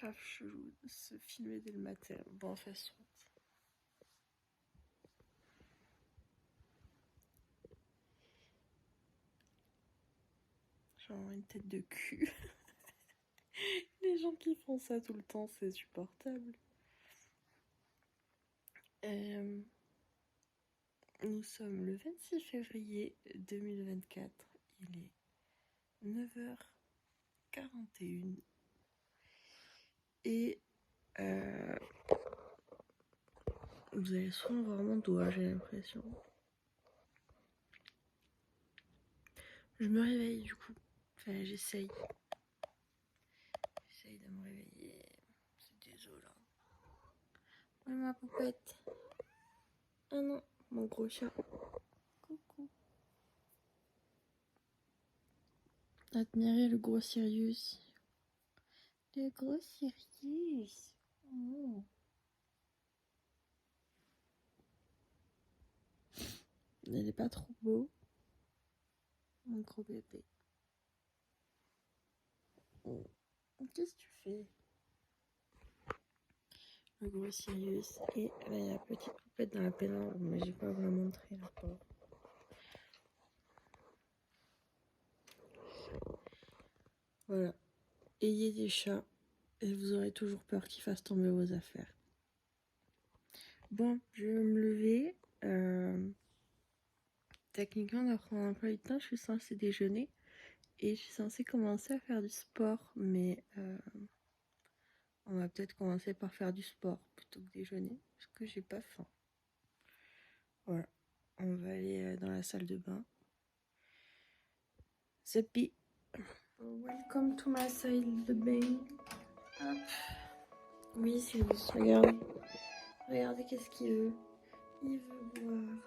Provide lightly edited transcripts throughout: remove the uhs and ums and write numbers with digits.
grave chelou de se filmer dès le matin. Bon, enfin, soit. Genre une tête de cul. Les gens qui font ça tout le temps, c'est insupportable. Nous sommes le 26 février 2024. Il est 9h41. Et vous allez souvent voir mon doigt, j'ai l'impression. Je me réveille du coup. Enfin, j'essaye. J'essaye de me réveiller. C'est désolant. Oui, ma poupette. Ah non, mon gros chat. Coucou. Admirez le gros Sirius. Le gros Sirius. Oh. Il est pas trop beau. Mon gros bébé. Oh. Qu'est-ce que tu fais? Le gros Sirius. Et là, il y a la petite poupette dans la pénombre, mais j'ai pas vous la montrer la pauvre. Voilà. Ayez des chats et vous aurez toujours peur qu'ils fassent tomber vos affaires. Bon, je vais me lever. Techniquement, d'après mon emploi du temps, je suis censée déjeuner et je suis censée commencer à faire du sport, mais on va peut-être commencer par faire du sport plutôt que déjeuner parce que j'ai pas faim. Voilà, on va aller dans la salle de bain. Zepi, welcome to my salle de bain. Hop. Oui, Sirius, regarde. Regardez qu'est-ce qu'il veut. Il veut boire.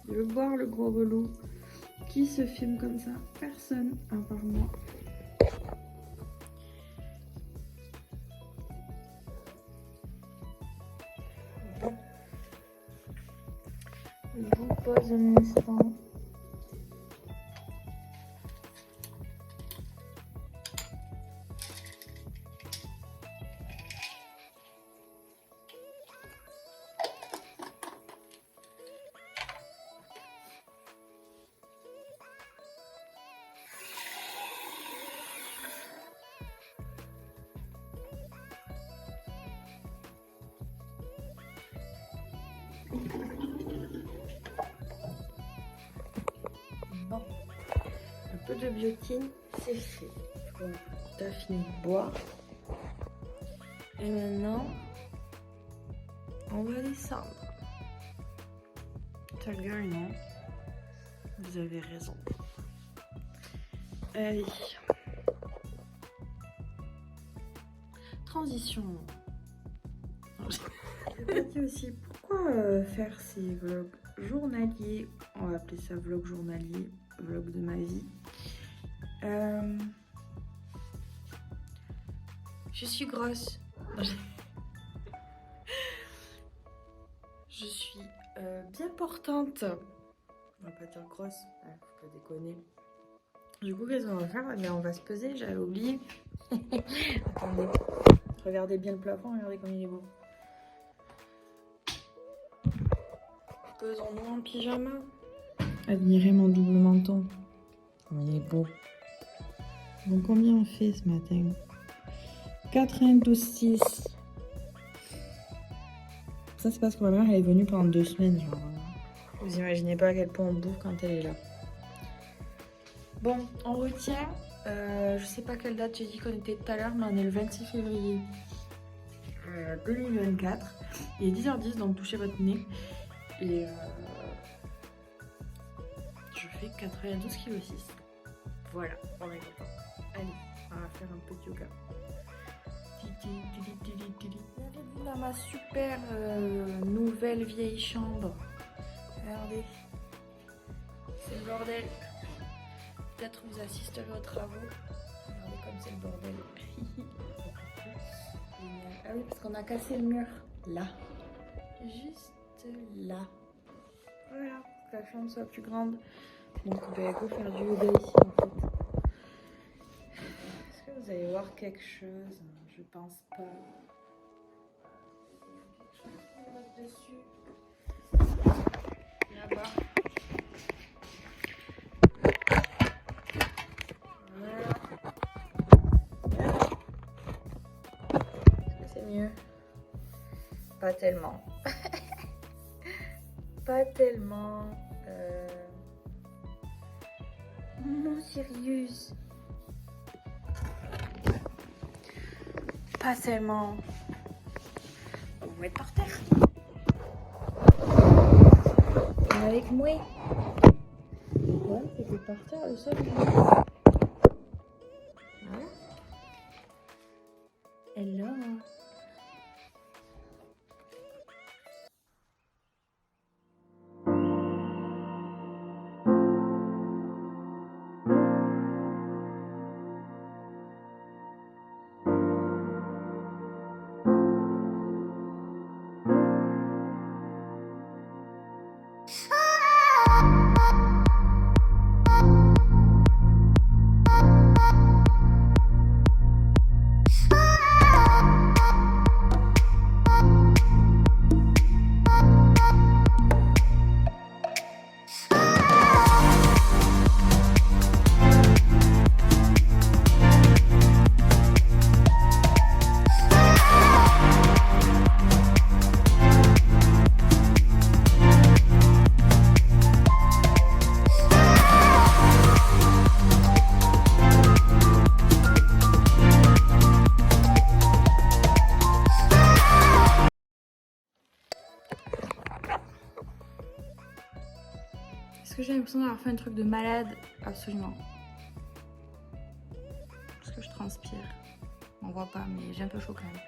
Il veut boire, le gros relou. Qui se filme comme ça? Personne, à part moi. Bon. Je vous pose un instant. Bon, un peu de biotine, c'est fait. Bon, t'as fini de boire. Et maintenant, on va descendre. Ta gueule, non? Vous avez raison. Allez. Transition. Je vais te dire aussi pourquoi faire ces vlogs journaliers. On va appeler ça vlog journalier, vlog de ma vie. Je suis grosse. Je suis bien portante. On va pas dire grosse, faut pas déconner. Du coup, qu'est-ce qu'on va faire? Eh bien, on va se peser, j'avais oublié. Attendez, regardez bien le plafond, regardez comme il est beau. Pesons-nous en pyjama. Admirez mon double menton. Comme il est beau. Donc, combien on fait ce matin? 92,6. Ça, c'est parce que ma mère, elle est venue pendant 2 semaines. Genre. Vous imaginez pas à quel point on bouffe quand elle est là. Bon, on retient. Je sais pas quelle date j'ai dit qu'on était tout à l'heure, mais on est le 26 février 2024. Il est 10h10, donc touchez votre nez. Et je fais 92,6 kg. Voilà, on est content. Allez, on va faire un petit yoga. Bienvenue dans ma super nouvelle vieille chambre. Regardez, c'est le bordel. Peut-être vous assisterez aux travaux. Regardez comme c'est le bordel. Ah oui, parce qu'on a cassé le mur. Là. Juste là. Voilà, pour que la chambre soit plus grande. Donc, on peut go faire du yoga ici en fait. vous allez voir quelque chose, je pense pas. Quelque chose pour mettre dessus. Là-bas. Voilà. Est-ce que c'est mieux? Pas tellement. Pas tellement. Non, sérieuse. Pas tellement. On va mettre par terre. Avec moi. Ouais, c'était par terre le sol. Voilà. Hello. Est-ce que j'ai l'impression d'avoir fait un truc de malade? Absolument. Parce que je transpire. On voit pas, mais j'ai un peu chaud quand même.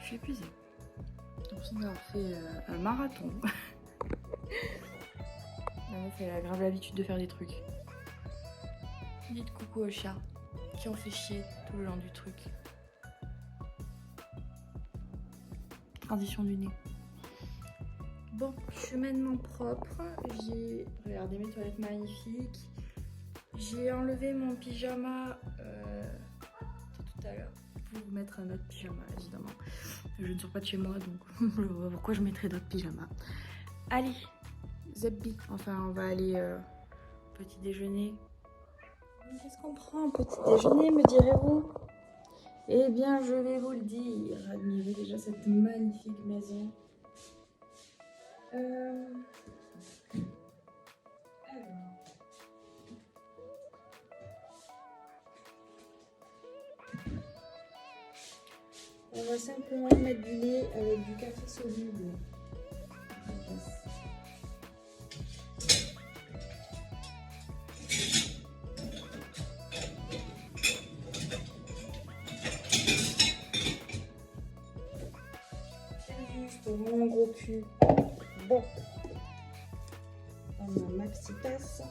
Je suis épuisée. J'ai l'impression d'avoir fait un marathon. La meuf, elle a grave l'habitude de faire des trucs. Dites coucou aux chats qui ont fait chier tout le long du truc. Transition du nez. Bon, je suis maintenant propre. J'ai regardé mes toilettes magnifiques. J'ai enlevé mon pyjama tout à l'heure pour mettre un autre pyjama, évidemment. Je ne sors pas de chez moi, donc pourquoi je mettrais d'autres pyjamas? Allez, Zebbi. Enfin, on va aller petit déjeuner. Qu'est-ce qu'on prend petit déjeuner, me direz-vous? Eh bien, je vais vous le dire. Admirez déjà cette magnifique maison. On va simplement mettre du lait avec du café soluble. C'est juste mon gros cul. Bon. On a ma petite tasse.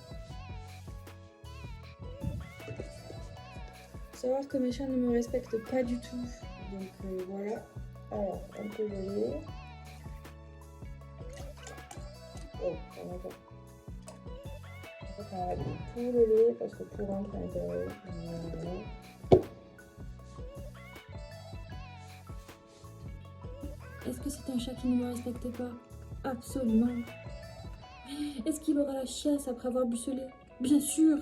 Faut savoir que mes chats ne me respectent pas du tout. Donc voilà. Alors, un peu de lait. Oh, ça va pas. En fait, on va mettre tout le lait parce que tout rentre à l'intérieur. Voilà. Est-ce que c'est un chat qui ne me respecte pas? Absolument. Est-ce qu'il aura la chiasse après avoir bu ce lait? Bien sûr.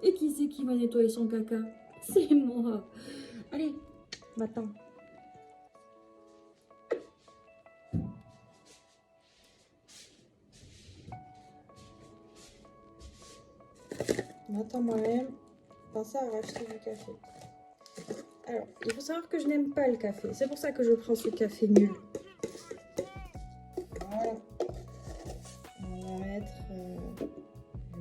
Et qui c'est qui va nettoyer son caca? C'est moi. Allez, va-t'en. Va-t'en moi-même. Pensez à racheter du café. Alors, il faut savoir que je n'aime pas le café. C'est pour ça que je prends ce café nul. Voilà. On va mettre... 1,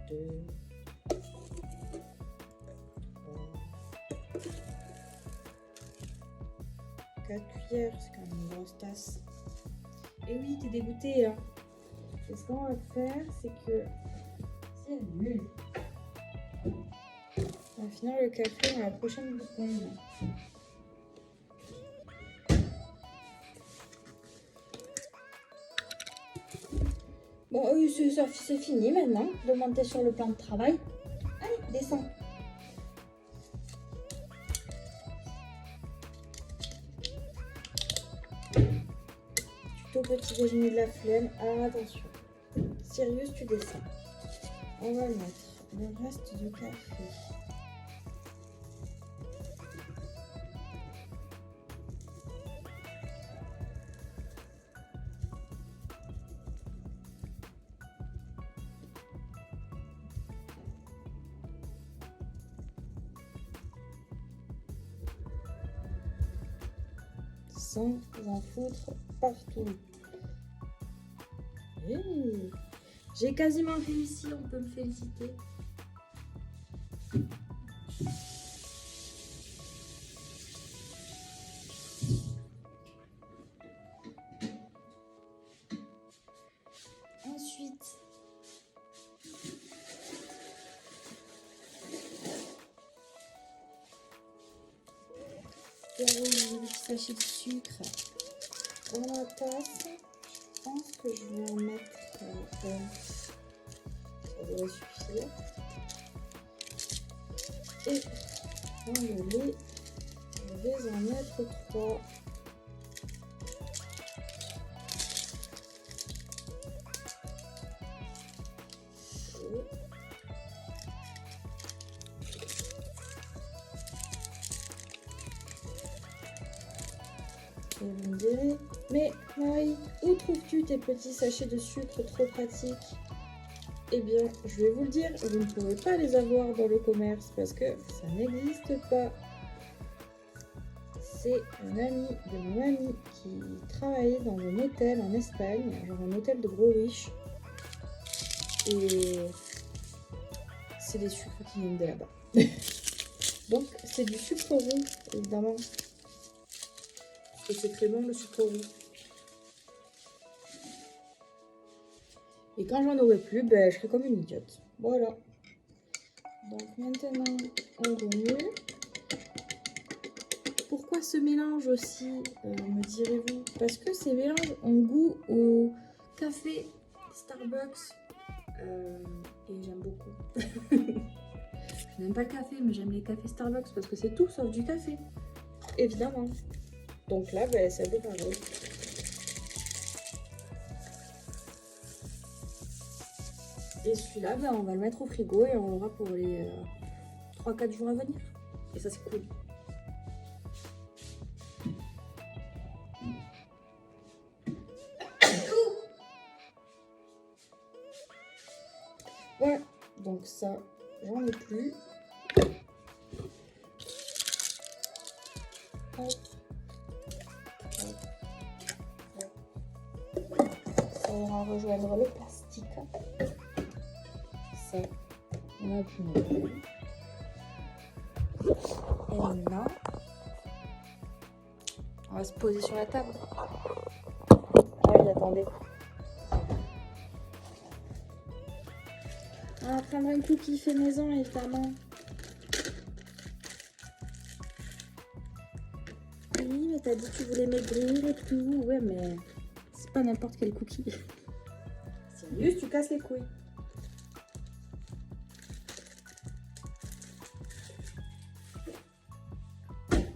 2... 4 cuillères, c'est quand même une grosse tasse. Et oui, t'es dégoûté, hein. Et ce qu'on va faire, c'est que c'est nul. On va finir le café dans la prochaine bouteille. Bon, c'est fini maintenant de monter sur le plan de travail. Allez. descends. Tuto petit déjeuner de la flemme. Alors attention. Sirius, tu descends. On va mettre le reste du café. Sans en foutre partout. Hey. J'ai quasiment réussi, on peut me féliciter. Ensuite, le petit sachet de sucre dans la tasse. Je pense que je vais en mettre ça devrait suffire. Et dans le lait, je vais en mettre 3. Et vous me direz, mais Marie, où trouves-tu tes petits sachets de sucre trop pratiques? Eh bien, je vais vous le dire, vous ne pourrez pas les avoir dans le commerce parce que ça n'existe pas. C'est un ami de mon ami qui travaillait dans un hôtel en Espagne, genre un hôtel de gros riches. Et c'est des sucres qui viennent de là-bas. Donc, c'est du sucre roux, évidemment. Et c'est très bon le sucre roux. Et quand j'en aurai plus, ben, je serai comme une idiote. Voilà. Donc maintenant, on remue. Pourquoi ce mélange aussi, me direz-vous? Parce que ces mélanges ont goût au café Starbucks. Et j'aime beaucoup. Je n'aime pas le café, mais j'aime les cafés Starbucks parce que c'est tout sauf du café. Évidemment. Donc là, ben, ça goûte pareil. Et celui-là, ben, on va le mettre au frigo et on l'aura pour les 3-4 jours à venir. Et ça, c'est cool. Voilà. Donc ça, j'en ai plus. Hop. Ça ira rejoindre le plastique. Ça, on a plus non plus. Et maintenant, on va se poser sur la table. Ah oui, attendez. On va prendre un cookie fait maison, évidemment. Oui, mais t'as dit que tu voulais maigrir et tout. Ouais, mais c'est pas n'importe quel cookie. Sérieux, tu casses les couilles.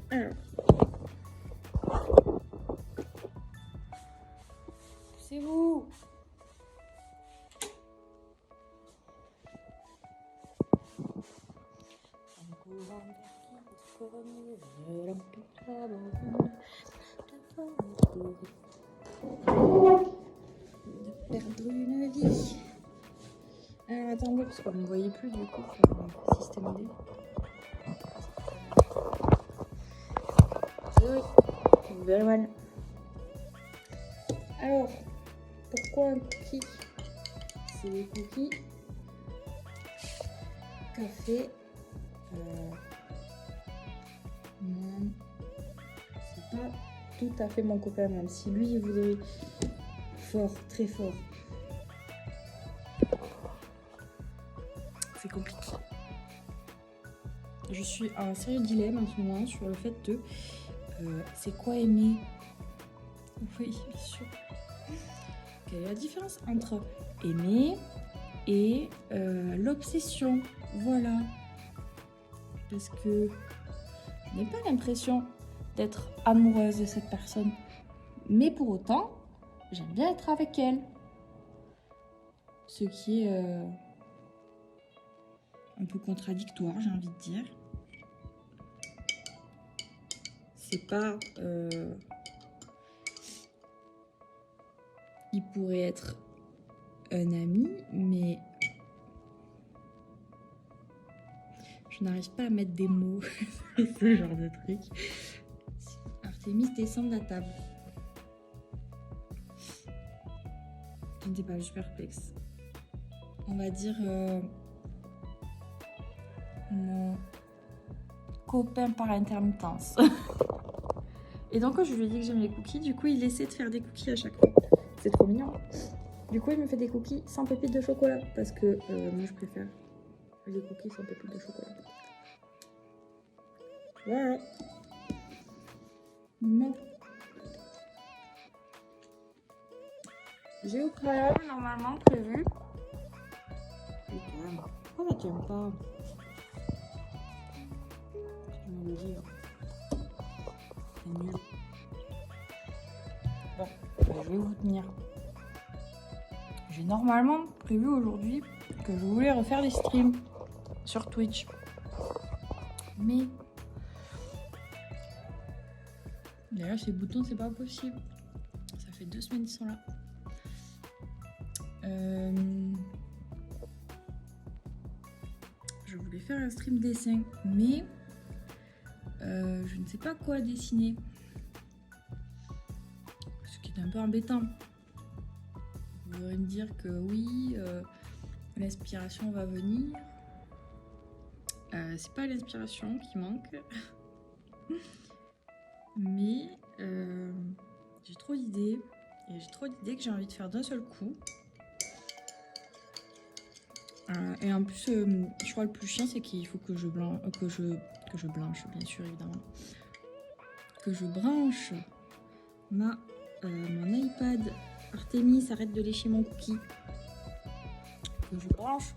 Alors. Poussez-vous. Perdre une vie. Alors attendez, parce que vous ne me voyez plus du coup sur le système D. Oui, vous verrez mal. Alors, pourquoi un cookie? C'est des cookies café. Non, c'est pas tout à fait mon copain, même si lui il voudrait fort, très fort. C'est compliqué. Je suis à un sérieux dilemme en ce moment sur le fait de c'est quoi aimer? Oui, bien sûr. Quelle est la différence entre aimer et l'obsession? Voilà. parce que je n'ai pas l'impression d'être amoureuse de cette personne. Mais pour autant, j'aime bien être avec elle. Ce qui est un peu contradictoire, j'ai envie de dire. C'est pas... il pourrait être un ami, mais... je n'arrive pas à mettre des mots sur ce genre de truc. Artémis descend de la table. Je ne sais pas, je suis perplexe. On va dire mon copain par intermittence. Et donc quand je lui ai dit que j'aime les cookies, du coup il essaie de faire des cookies à chaque fois. C'est trop mignon. Du coup il me fait des cookies sans pépites de chocolat parce que moi je préfère les cookies sans pépites de chocolat. Voilà. Non. J'ai au préalable normalement prévu. Putain, pourquoi tu aimes pas? Je me le dis. C'est nul. Bon, je vais vous tenir. J'ai normalement prévu aujourd'hui que je voulais refaire des streams sur Twitch. Mais d'ailleurs ces boutons c'est pas possible. Ça fait 2 semaines qu'ils sont là. Je voulais faire un stream dessin, mais je ne sais pas quoi dessiner. Ce qui est un peu embêtant. Vous pourrez me dire que oui, l'inspiration va venir. C'est pas l'inspiration qui manque. Mais j'ai trop d'idées. Et j'ai trop d'idées que j'ai envie de faire d'un seul coup. Et en plus, je crois le plus chiant, c'est qu'il faut que je blanche, bien sûr, évidemment. Que je branche mon iPad. Artémis, arrête de lécher mon cookie. Que je branche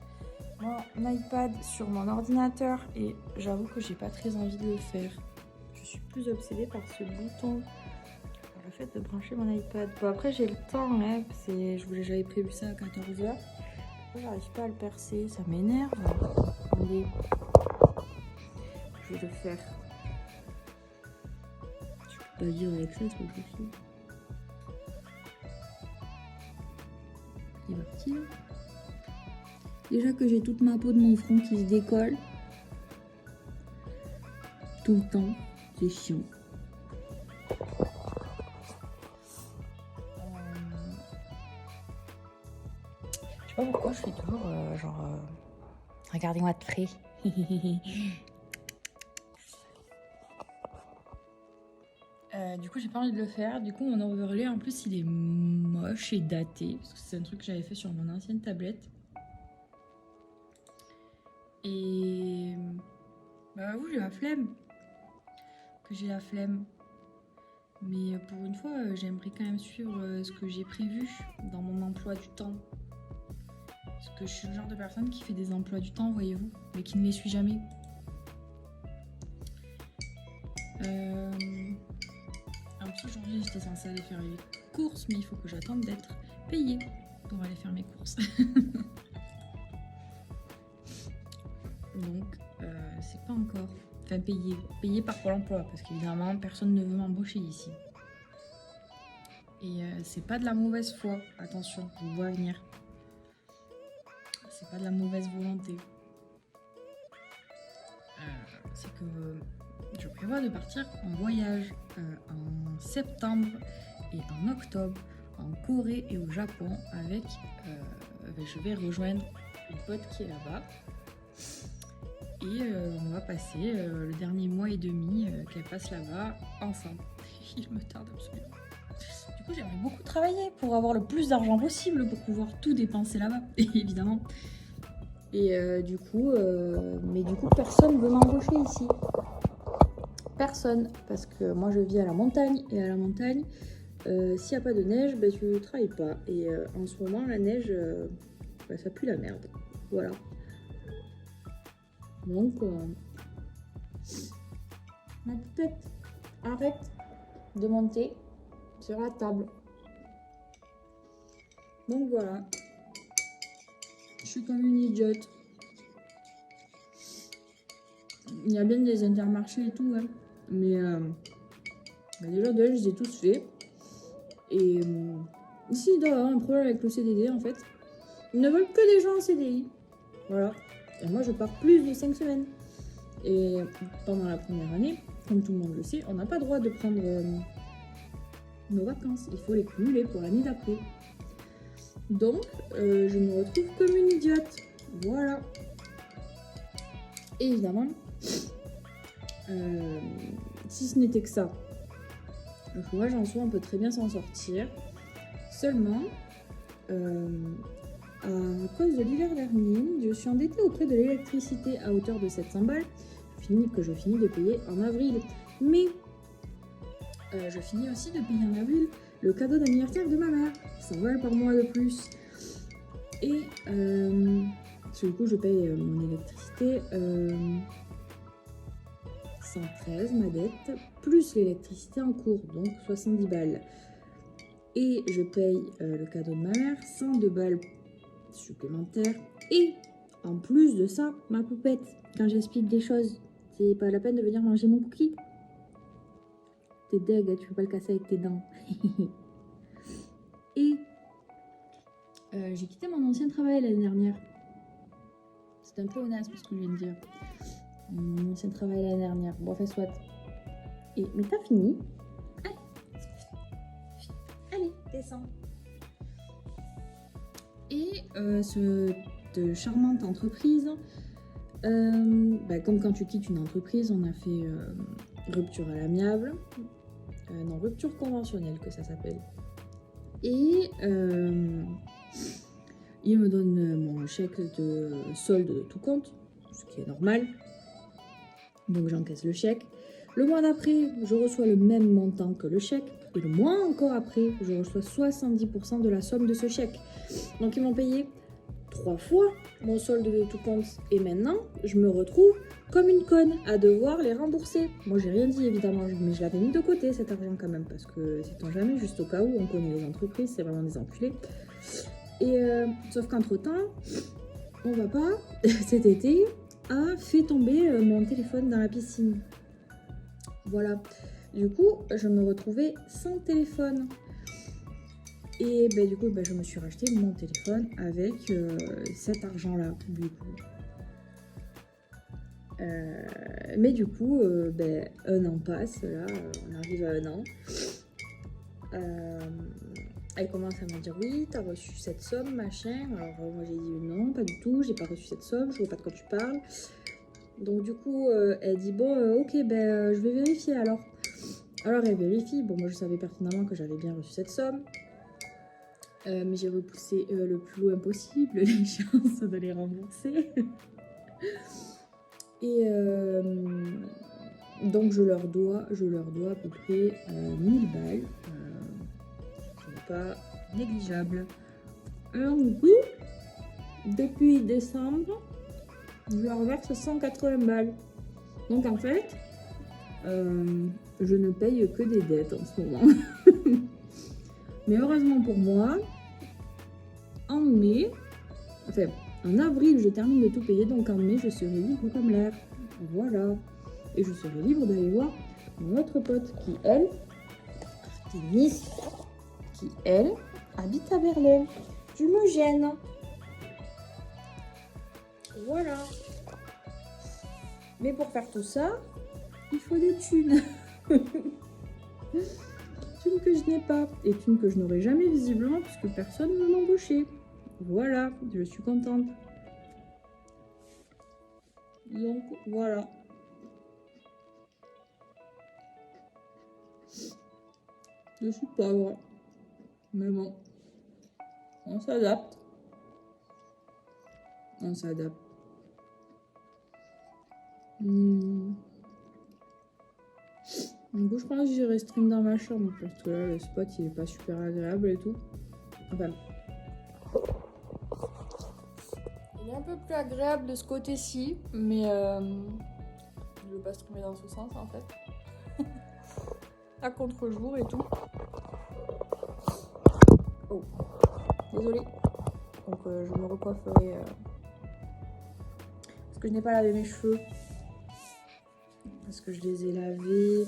mon iPad sur mon ordinateur. Et j'avoue que j'ai pas très envie de le faire. Je suis plus obsédée par ce bouton. Par le fait de brancher mon iPad. Bon, après, j'ai le temps, hein. J'avais prévu ça à 14h. J'arrive pas à le percer, ça m'énerve. Attendez, je vais le faire. Je peux pas vivre avec ça, c'est pas possible. Il est parti là. Déjà que j'ai toute ma peau de mon front qui se décolle. Tout le temps, c'est chiant. Je sais pas pourquoi je fais toujours regardez-moi de près. Du coup j'ai pas envie de le faire. Du coup mon overlay en plus il est moche et daté. Parce que c'est un truc que j'avais fait sur mon ancienne tablette. Et bah vous j'ai la flemme. Mais pour une fois j'aimerais quand même suivre ce que j'ai prévu dans mon emploi du temps. Parce que je suis le genre de personne qui fait des emplois du temps, voyez-vous, mais qui ne les suit jamais. En plus, aujourd'hui, j'étais censée aller faire les courses, mais il faut que j'attende d'être payée pour aller faire mes courses. Donc, c'est pas encore... Enfin, payée par Pôle emploi, parce qu'évidemment, personne ne veut m'embaucher ici. Et c'est pas de la mauvaise foi, attention, je vous vois venir. C'est pas de la mauvaise volonté. C'est que je prévois de partir en voyage en septembre et en octobre en Corée et au Japon avec... je vais rejoindre une pote qui est là-bas. Et on va passer le dernier mois et demi qu'elle passe là-bas ensemble. Il me tarde absolument. Du coup, j'aimerais beaucoup travailler pour avoir le plus d'argent possible pour pouvoir tout dépenser là-bas, évidemment. Et du coup, personne ne veut m'embaucher ici. Personne. Parce que moi, je vis à la montagne. Et à la montagne, s'il n'y a pas de neige, ben, tu ne travailles pas. Et en ce moment, la neige, ça pue la merde. Voilà. Donc, Ma poupette, arrête de monter sur la table. Donc voilà. Je suis comme une idiote. Il y a bien des Intermarchés et tout, hein. Mais déjà, de là, je les ai tous faits. Et ici, il doit y avoir un problème avec le CDD, en fait. Ils ne veulent que des gens en CDI. Voilà. Et moi, je pars plus de 5 semaines. Et pendant la première année, comme tout le monde le sait, on n'a pas le droit de prendre nos vacances. Il faut les cumuler pour l'année d'après. Donc, je me retrouve comme une idiote. Voilà. Et évidemment, si ce n'était que ça, le chômage en soi, on peut très bien s'en sortir. Seulement, à cause de l'hiver dernier, je suis endettée auprès de l'électricité à hauteur de 700 balles que je finis de payer en avril. Mais je finis aussi de payer en avril le cadeau d'anniversaire de ma mère, 100 balles par mois de plus. Et du coup, je paye mon électricité 113, ma dette, plus l'électricité en cours, donc 70 balles. Et je paye le cadeau de ma mère, 102 balles supplémentaires. Et en plus de ça, ma poupette, quand j'explique des choses, c'est pas la peine de venir manger mon cookie. T'es deg, tu peux pas le casser avec tes dents. Et j'ai quitté mon ancien travail l'année dernière. C'est un peu honnête ce que je viens de dire. Mon ancien travail l'année dernière. Bon, fait soit. Et, mais t'as fini. Allez, descends. Et cette charmante entreprise, comme quand tu quittes une entreprise, on a fait rupture à l'amiable. Non, rupture conventionnelle que ça s'appelle. Et il me donne mon chèque de solde de tout compte, ce qui est normal. Donc j'encaisse le chèque. Le mois d'après, je reçois le même montant que le chèque. Et le mois encore après, je reçois 70% de la somme de ce chèque. Donc ils m'ont payé 3 fois mon solde de tout compte. Et maintenant, je me retrouve comme une conne à devoir les rembourser. Moi, j'ai rien dit évidemment, mais je l'avais mis de côté cet argent quand même. Parce que sait-on jamais, juste au cas où, on connaît les entreprises, c'est vraiment des enculés. Et sauf qu'entre-temps, mon papa, cet été, a fait tomber mon téléphone dans la piscine. Voilà. Du coup, je me retrouvais sans téléphone. Et du coup, je me suis racheté mon téléphone avec cet argent-là, du coup. Mais du coup, un an passe, là, on arrive à un an. Elle commence à me dire oui, t'as reçu cette somme, machin. Alors moi j'ai dit non, pas du tout, j'ai pas reçu cette somme, je vois pas de quoi tu parles. Donc du coup, elle dit bon, ok, je vais vérifier alors. Alors elle vérifie, bon moi je savais pertinemment que j'avais bien reçu cette somme. Mais j'ai repoussé le plus loin possible les chances de les rembourser. Et donc je leur dois à peu près 1000 balles. Ce n'est pas négligeable. Alors du coup, depuis décembre, je leur verse 180 balles. Donc en fait, je ne paye que des dettes en ce moment. Mais heureusement pour moi, en mai, en avril, je termine de tout payer, donc en mai, je serai libre comme l'air. Voilà. Et je serai libre d'aller voir mon autre pote qui, elle, Artémis, qui, elle, habite à Berlin. Tu me gênes. Voilà. Mais pour faire tout ça, il faut des thunes. Thunes que je n'ai pas. Et thunes que je n'aurai jamais visiblement puisque personne ne m'a embauché. Voilà, je suis contente. Donc voilà. Je suis pauvre. Mais bon. On s'adapte. On s'adapte. Du coup, je pense que j'irai stream dans ma chambre parce que là, le spot il est pas super agréable et tout. Enfin. Il est un peu plus agréable de ce côté-ci, mais je veux pas streamer dans ce sens en fait. à contre-jour et tout. Oh, désolée. Donc je me recoifferai parce que je n'ai pas lavé mes cheveux. Parce que je les ai lavés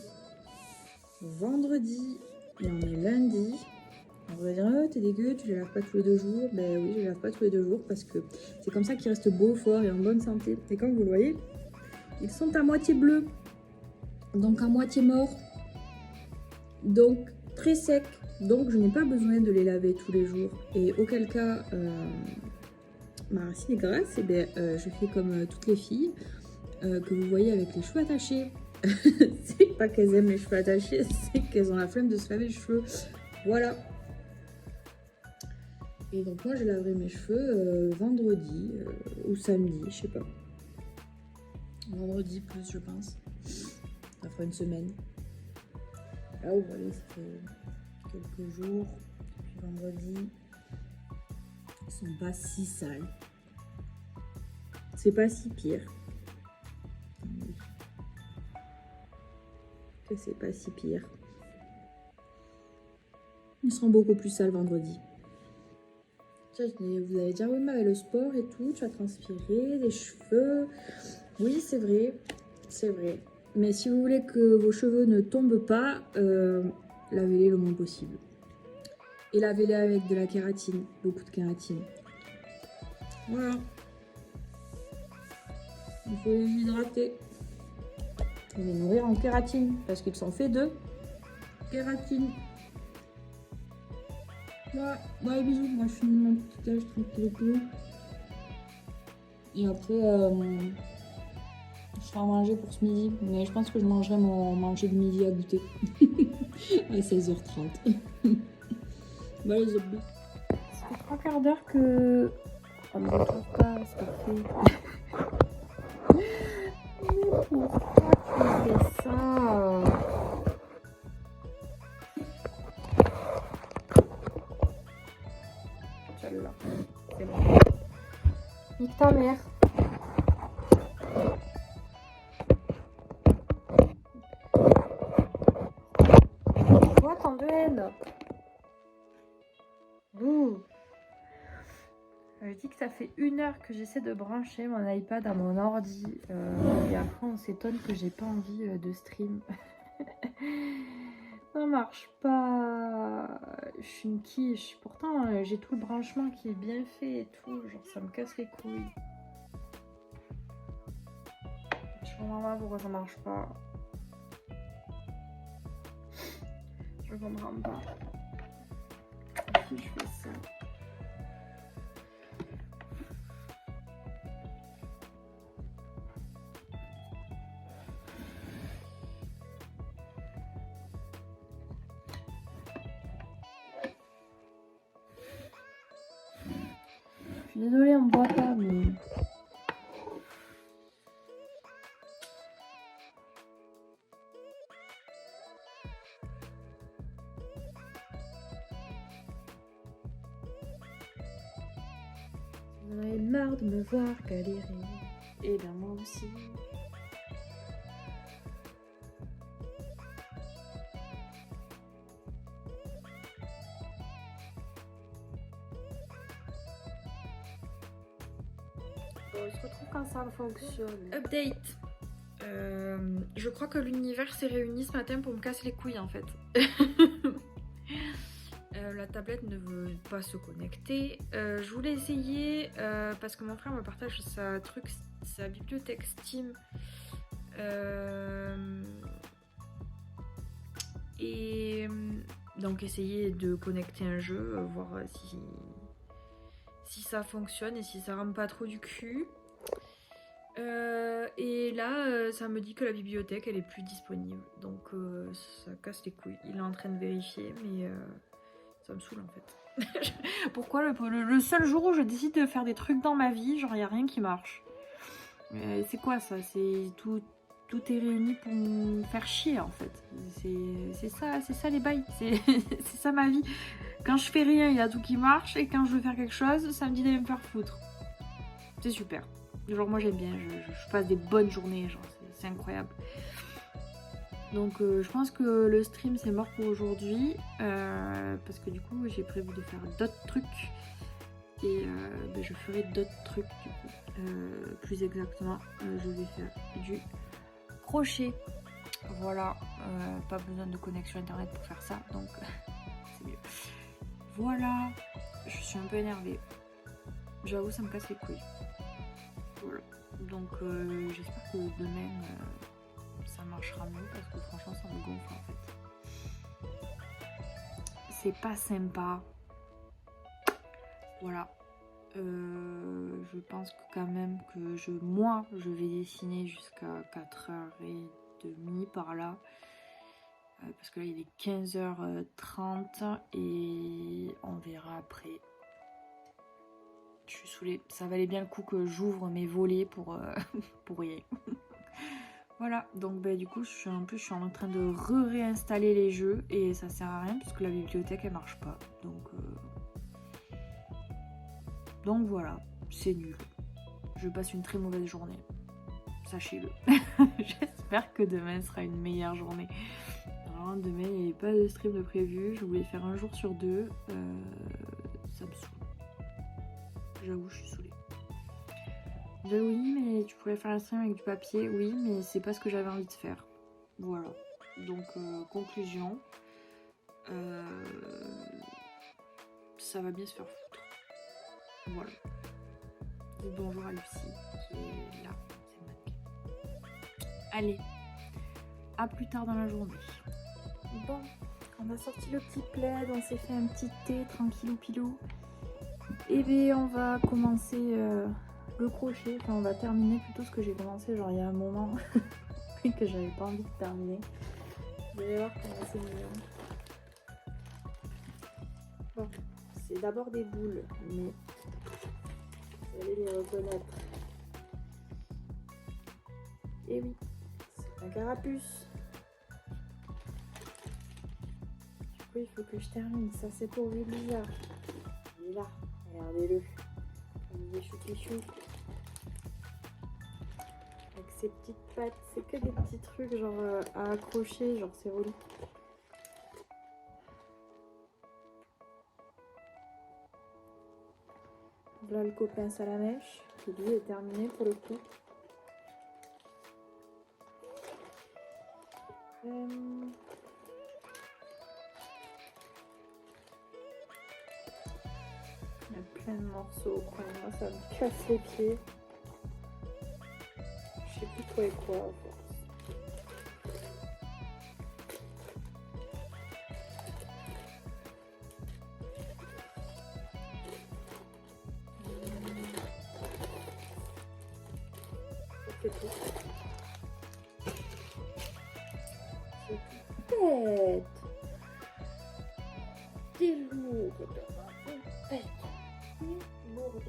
vendredi et on est lundi. On va dire, oh, t'es dégueu, tu les laves pas tous les 2 jours. Ben oui, je les lave pas tous les 2 jours parce que c'est comme ça qu'ils restent beaux, forts et en bonne santé. Et comme vous le voyez, ils sont à moitié bleus, donc à moitié morts, donc très secs. Donc je n'ai pas besoin de les laver tous les jours. Et auquel cas, si est grasse, et ben, je fais comme toutes les filles que vous voyez avec les cheveux attachés. C'est pas qu'elles aiment les cheveux attachés, c'est qu'elles ont la flemme de se laver les cheveux. Voilà. Et donc moi je laverai mes cheveux vendredi ou samedi, je sais pas. Vendredi plus je pense. Ça fera une semaine. Là vous voyez ça fait quelques jours. Depuis vendredi. Ils sont pas si sales. C'est pas si pire. Que c'est pas si pire. Ils seront beaucoup plus sales vendredi. Vous allez dire, oui, mais avec le sport et tout, tu as transpiré, les cheveux. Oui, c'est vrai, c'est vrai. Mais si vous voulez que vos cheveux ne tombent pas, lavez-les le moins possible. Et lavez-les avec de la kératine, beaucoup de kératine. Voilà. Il faut les hydrater. Et les nourrir en kératine, parce qu'ils sont faits de kératine. Ouais, bisous. Moi, je finis mon petit déj tranquille. Et après, je ferai à manger pour ce midi. Mais je pense que je mangerai mon manger de midi à goûter. À 16h30. Bon, les autres. Ça fait 3 quarts d'heure que... On ne retrouve pas ce qu'elle fait. Mais pourquoi tu fais ça? Celle-là. C'est bon. Nique ta mère. Toi, t'en de haine. Bouh. Je dis que ça fait 1 heure que j'essaie de brancher mon iPad à mon ordi. Et après, on s'étonne que j'ai pas envie de stream. Ça marche pas. Je suis une quiche. Pourtant, j'ai tout le branchement qui est bien fait et tout. Genre, ça me casse les couilles. Je comprends pas pourquoi ça marche pas. Je comprends pas. Si je fais ça. Désolée, on me voit pas, mais... Vous en avez marre de me voir galérer. Et bien moi aussi. On se retrouve quand ça fonctionne. Update. Je crois que l'univers s'est réuni ce matin pour me casser les couilles en fait. La tablette ne veut pas se connecter. Je voulais essayer parce que mon frère me partage sa bibliothèque Steam. Et donc essayer de connecter un jeu, voir si ça fonctionne et si ça rame pas trop du cul. Et là, ça me dit que la bibliothèque elle est plus disponible. Donc ça casse les couilles. Il est en train de vérifier, mais ça me saoule en fait. Pourquoi le seul jour où je décide de faire des trucs dans ma vie, genre il n'y a rien qui marche. C'est quoi ça? C'est tout est réuni pour me faire chier en fait. C'est ça les bails. C'est ça ma vie. Quand je fais rien, il y a tout qui marche. Et quand je veux faire quelque chose, ça me dit d'aller me faire foutre. C'est super. Genre moi j'aime bien. Je passe des bonnes journées. Genre c'est incroyable. Donc je pense que le stream c'est mort pour aujourd'hui parce que du coup j'ai prévu de faire d'autres trucs et je ferai d'autres trucs du coup. Plus exactement je vais faire du crochet. Voilà, pas besoin de connexion internet pour faire ça donc c'est mieux. Voilà, je suis un peu énervée. J'avoue ça me casse les couilles. Voilà, donc j'espère que demain ça marchera mieux parce que franchement ça me gonfle en fait. C'est pas sympa. Voilà. Je pense que quand même que moi je vais dessiner jusqu'à 4h30 par là. Parce que là il est 15h30 et on verra après. Je suis saoulée. Ça valait bien le coup que j'ouvre mes volets pour rien. Voilà, donc du coup je suis en train de réinstaller les jeux et ça sert à rien parce que la bibliothèque elle marche pas. Donc voilà, c'est nul. Je passe une très mauvaise journée. Sachez-le. J'espère que demain sera une meilleure journée. Alors, demain il n'y avait pas de stream de prévu. Je voulais faire un jour sur 2. Ça me saoule. J'avoue, je suis saoulée. Oui, mais tu pourrais faire un stream avec du papier. Oui, mais c'est pas ce que j'avais envie de faire. Voilà. Donc, conclusion. Ça va bien se faire foutre. Voilà. Dis bonjour à Lucie qui est là. C'est magnifique. Allez. À plus tard dans la journée. Bon, on a sorti le petit plaid. On s'est fait un petit thé tranquillou pilou. Et bien, on va commencer... le crochet, enfin on va terminer plutôt ce que j'ai commencé genre il y a un moment et que j'avais pas envie de terminer. Vous allez voir comment c'est mignon. Bon, c'est d'abord des boules, mais vous allez les reconnaître. Et oui, c'est un carapuce. Du coup il faut que je termine, ça c'est pour Julia. Il est là, regardez-le. Il est chou. Avec ses petites pattes, c'est que des petits trucs genre à accrocher, genre c'est relou. Voilà le copain Salamèche, qui lui est terminé pour le coup. Il y a plein de morceaux au coin, moi ça me casse les pieds. Je sais plus quoi et quoi à force. C'est tout. C'est tout bête. T'es lourde. Bête. T'es lourde.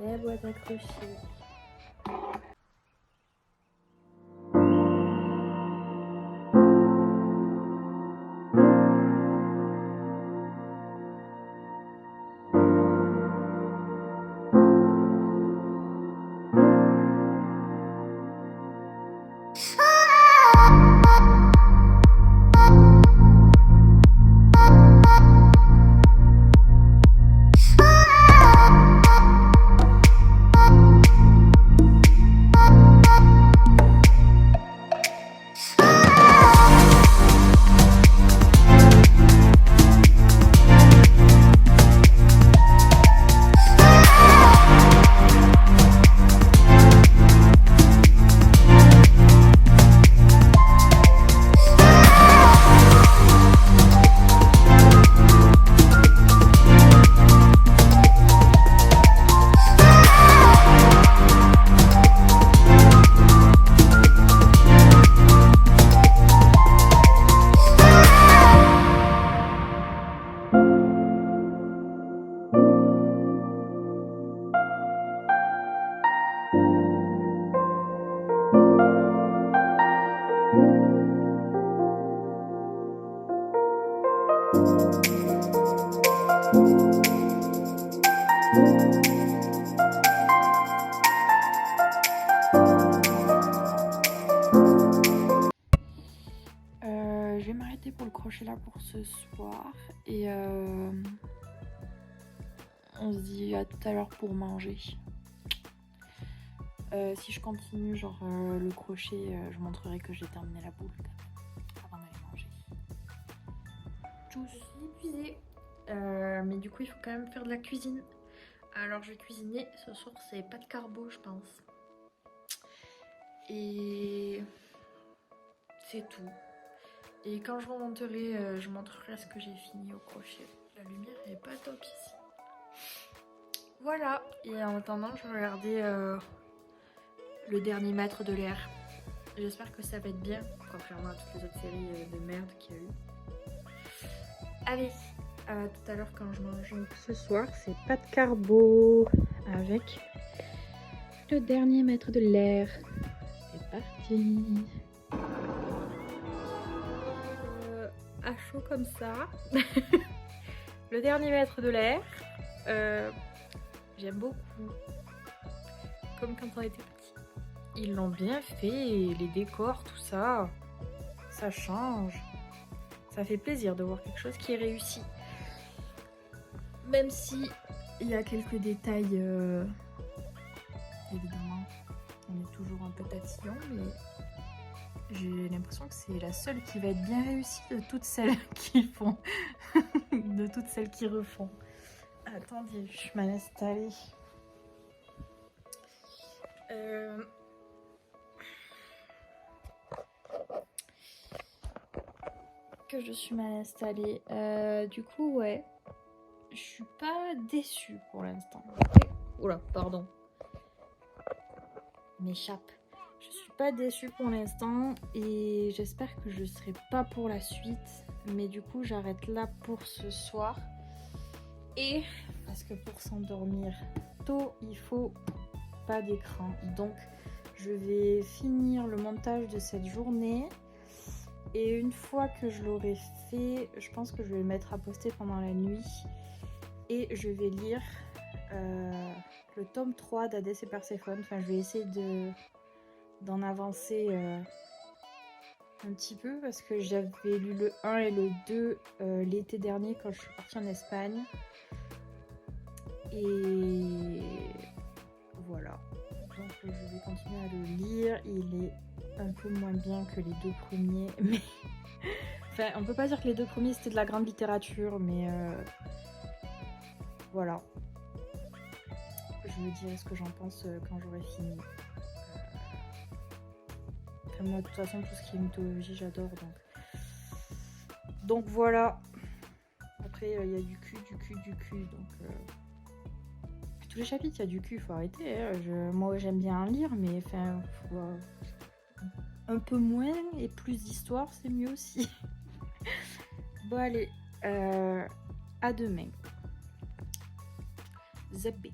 La boîte à crochets. crochet là pour ce soir. Et on se dit à tout à l'heure pour manger. Si je continue genre le crochet, je montrerai que j'ai terminé la boule quand même, avant d'aller manger. Je suis épuisée. Mais du coup il faut quand même faire de la cuisine. Alors je vais cuisiner. Ce soir c'est pâte carbo je pense. Et c'est tout. Et quand je remonterai, je montrerai ce que j'ai fini au crochet. La lumière elle est pas top ici. Voilà. Et en attendant je vais regarder le dernier maître de l'air. J'espère que ça va être bien, contrairement à toutes les autres séries de merde qu'il y a eu. Allez, à tout à l'heure quand je mange. Donc ce soir c'est pâte carbo avec le dernier maître de l'air. C'est parti. À chaud comme ça. Le dernier maître de l'air. J'aime beaucoup. Comme quand on était petit. Ils l'ont bien fait, les décors, tout ça. Ça change. Ça fait plaisir de voir quelque chose qui est réussi. Même si il y a quelques détails, évidemment, on est toujours un peu tatillon, mais j'ai l'impression que c'est la seule qui va être bien réussie de toutes celles qui font, de toutes celles qui refont. Attendez, je vais m'installer. Que je suis mal installée. Du coup, ouais, je suis pas déçue pour l'instant. Oula, pardon. M'échappe. Je suis pas déçue pour l'instant et j'espère que je serai pas pour la suite. Mais du coup, j'arrête là pour ce soir. Et parce que pour s'endormir tôt, il faut pas d'écran. Donc, je vais finir le montage de cette journée. Et une fois que je l'aurai fait, je pense que je vais le mettre à poster pendant la nuit. Et je vais lire le tome 3 d'Hadès et Perséphone. Enfin, je vais essayer d'en avancer un petit peu parce que j'avais lu le 1 et le 2 l'été dernier quand je suis partie en Espagne. Et voilà. Donc je vais continuer à le lire. Il est un peu moins bien que les deux premiers, mais enfin on peut pas dire que les deux premiers c'était de la grande littérature, mais voilà, je me dirai ce que j'en pense quand j'aurai fini. Enfin, moi de toute façon tout ce qui est mythologie j'adore, donc voilà. Après il y a du cul, donc tous les chapitres il y a du cul, faut arrêter, hein. Moi j'aime bien lire, mais enfin un peu moins et plus d'histoire, c'est mieux aussi. Bon allez, à demain. Zappé.